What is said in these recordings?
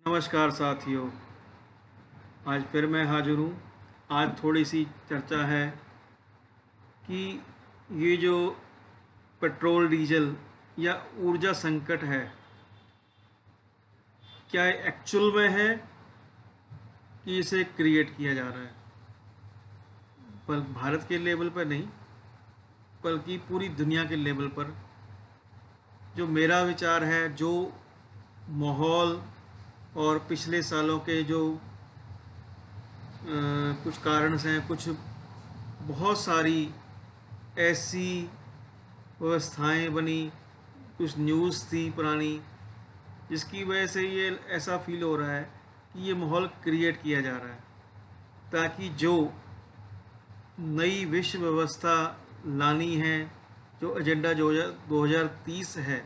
नमस्कार साथियों। आज फिर मैं हाजिर हूँ। आज थोड़ी सी चर्चा है कि ये जो पेट्रोल डीजल या ऊर्जा संकट है, क्या एक्चुअल में है कि इसे क्रिएट किया जा रहा है। पर भारत के लेवल पर नहीं, बल्कि पूरी दुनिया के लेवल पर जो मेरा विचार है, जो माहौल और पिछले सालों के जो कुछ कारण हैं, कुछ बहुत सारी ऐसी व्यवस्थाएं बनी, कुछ न्यूज़ थी पुरानी, जिसकी वजह से ये ऐसा फील हो रहा है कि ये माहौल क्रिएट किया जा रहा है ताकि जो नई विश्व व्यवस्था लानी है, जो एजेंडा जो 2030 है,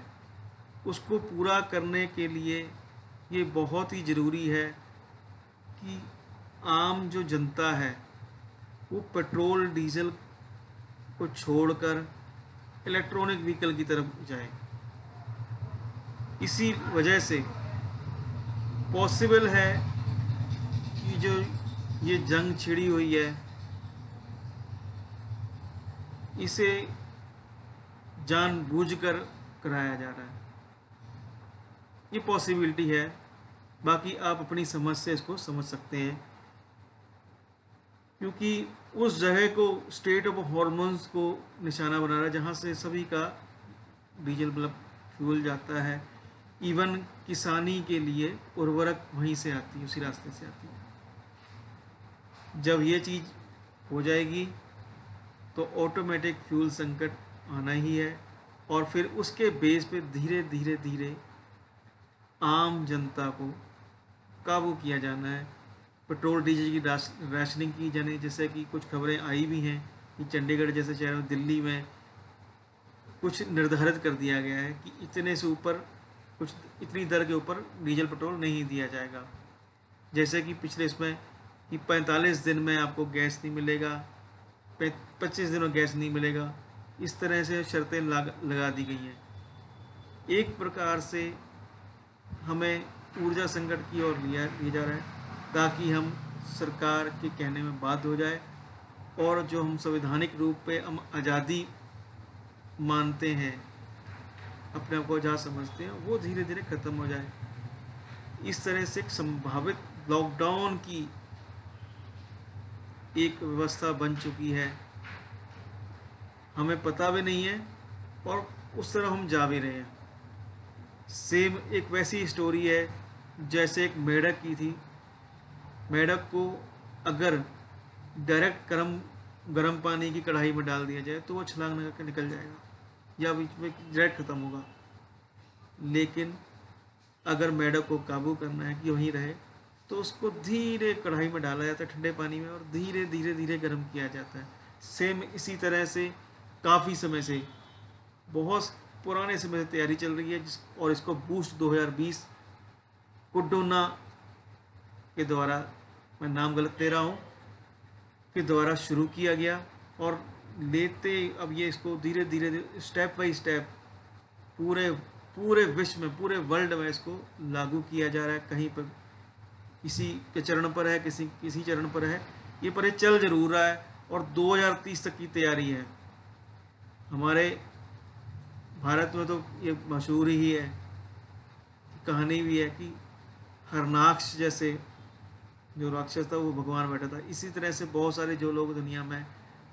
उसको पूरा करने के लिए ये बहुत ही ज़रूरी है कि आम जो जनता है वो पेट्रोल डीजल को छोड़कर इलेक्ट्रॉनिक व्हीकल की तरफ जाए। इसी वजह से पॉसिबल है कि जो ये जंग छिड़ी हुई है, इसे जानबूझकर कराया जा रहा है। ये पॉसिबिलिटी है, बाकी आप अपनी समझ से इसको समझ सकते हैं, क्योंकि उस जगह को स्टेट ऑफ हॉर्मोन्स को निशाना बना रहा है जहाँ से सभी का डीजल मतलब फ्यूल जाता है। इवन किसानी के लिए उर्वरक वहीं से आती है, उसी रास्ते से आती है। जब ये चीज़ हो जाएगी तो ऑटोमेटिक फ्यूल संकट आना ही है, और फिर उसके बेस पे धीरे धीरे धीरे आम जनता को काबू किया जाना है। पेट्रोल डीजल की राशनिंग की जानी, जैसे कि कुछ खबरें आई भी हैं कि चंडीगढ़ जैसे शहर में, दिल्ली में कुछ निर्धारित कर दिया गया है कि इतने से ऊपर, कुछ इतनी दर के ऊपर डीजल पेट्रोल नहीं दिया जाएगा। जैसे कि पिछले इसमें कि 45 दिन में आपको गैस नहीं मिलेगा, 25 दिनों गैस नहीं मिलेगा, इस तरह से शर्तें लगा दी गई हैं। एक प्रकार से हमें ऊर्जा संकट की ओर लिया जा रहा है ताकि हम सरकार के कहने में बाध्य हो जाए, और जो हम संवैधानिक रूप पे हम आज़ादी मानते हैं, अपने आप को आज़ाद समझते हैं, वो धीरे धीरे ख़त्म हो जाए। इस तरह से एक संभावित लॉकडाउन की एक व्यवस्था बन चुकी है, हमें पता भी नहीं है और उस तरह हम जा भी रहे हैं। सेम एक वैसी स्टोरी है जैसे एक मेढक की थी। मेढक को अगर डायरेक्ट गर्म पानी की कढ़ाई में डाल दिया जाए तो वो छलांग लगा के निकल जाएगा या बीच में डायरेक्ट ख़त्म होगा। लेकिन अगर मेढक को काबू करना है कि वहीं रहे, तो उसको धीरे कढ़ाई में डाला जाता है ठंडे पानी में, और धीरे धीरे धीरे गर्म किया जाता है। सेम इसी तरह से काफ़ी समय से, बहुत पुराने समय से तैयारी चल रही है, और इसको बूस्ट 2020 कुडोना के द्वारा, मैं नाम गलत दे रहा हूँ, के द्वारा शुरू किया गया। और लेते अब ये इसको धीरे धीरे स्टेप बाई स्टेप पूरे विश्व में, पूरे वर्ल्ड में इसको लागू किया जा रहा है। कहीं पर किसी के चरण पर है, किसी चरण पर है, ये पर चल जरूर रहा है, और 2030 तक की तैयारी है। हमारे भारत में तो ये मशहूर ही है, कहानी भी है कि हरनाक्ष जैसे जो राक्षस था वो भगवान बैठा था। इसी तरह से बहुत सारे जो लोग दुनिया में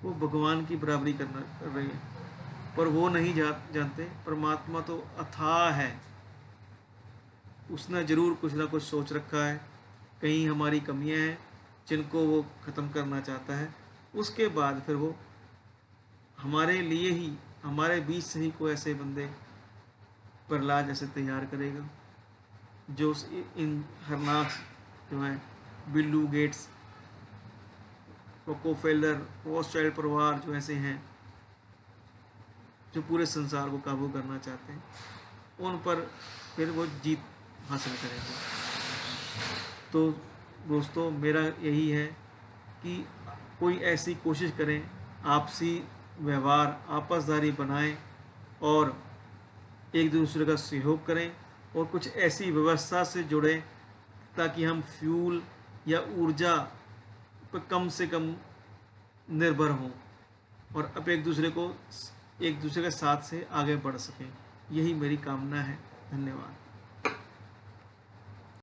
वो भगवान की बराबरी कर रहे हैं, पर वो नहीं जानते परमात्मा तो अथाह है। उसने ज़रूर कुछ ना कुछ सोच रखा है, कहीं हमारी कमियां हैं जिनको वो ख़त्म करना चाहता है। उसके बाद फिर वो हमारे लिए ही, हमारे बीच से ही कोई ऐसे बंदे प्रहलाद जैसे तैयार करेगा, जो इन हरनाक्ष जो हैं, बिल्लू गेट्स, रोकफेलर, रोथस्चाइल्ड परिवार, जो ऐसे हैं जो पूरे संसार को काबू करना चाहते हैं, उन पर फिर वो जीत हासिल करेंगे। तो दोस्तों, मेरा यही है कि कोई ऐसी कोशिश करें, आपसी व्यवहार, आपसदारी बनाएं और एक दूसरे का सहयोग करें, और कुछ ऐसी व्यवस्था से जुड़ें ताकि हम फ्यूल या ऊर्जा पर कम से कम निर्भर हों और अब एक दूसरे के साथ से आगे बढ़ सकें। यही मेरी कामना है। धन्यवाद।